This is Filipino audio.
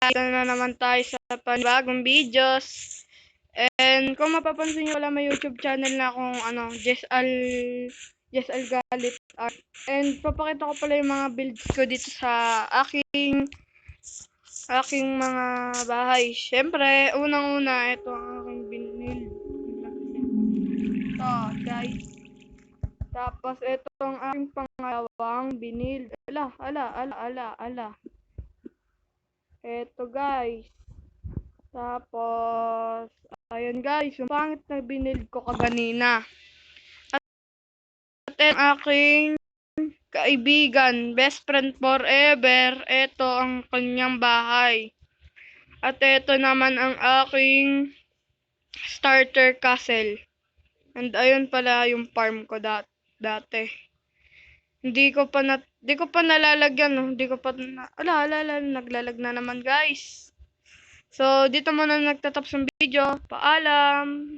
Ito na naman tayo sa panibagong videos. And kung mapapansin nyo, wala may YouTube channel na akong Jess Al Galit Art. And papakita ko pala yung mga builds ko dito sa aking mga bahay. Syempre, unang-una, ito ang aking binil. Ito, guys. Tapos, ito ang aking pangalawang binil. Ala. Ito, guys. Tapos, ayun guys, yung pangit na binild ko kaganina. At ang aking kaibigan, best friend forever, ito ang kanyang bahay. At ito naman ang aking starter castle. And ayun pala yung farm ko dati. Hindi ko pa nalalagyan, no? Naglalag na naman guys. So, dito muna nagtatapos ng video. Paalam!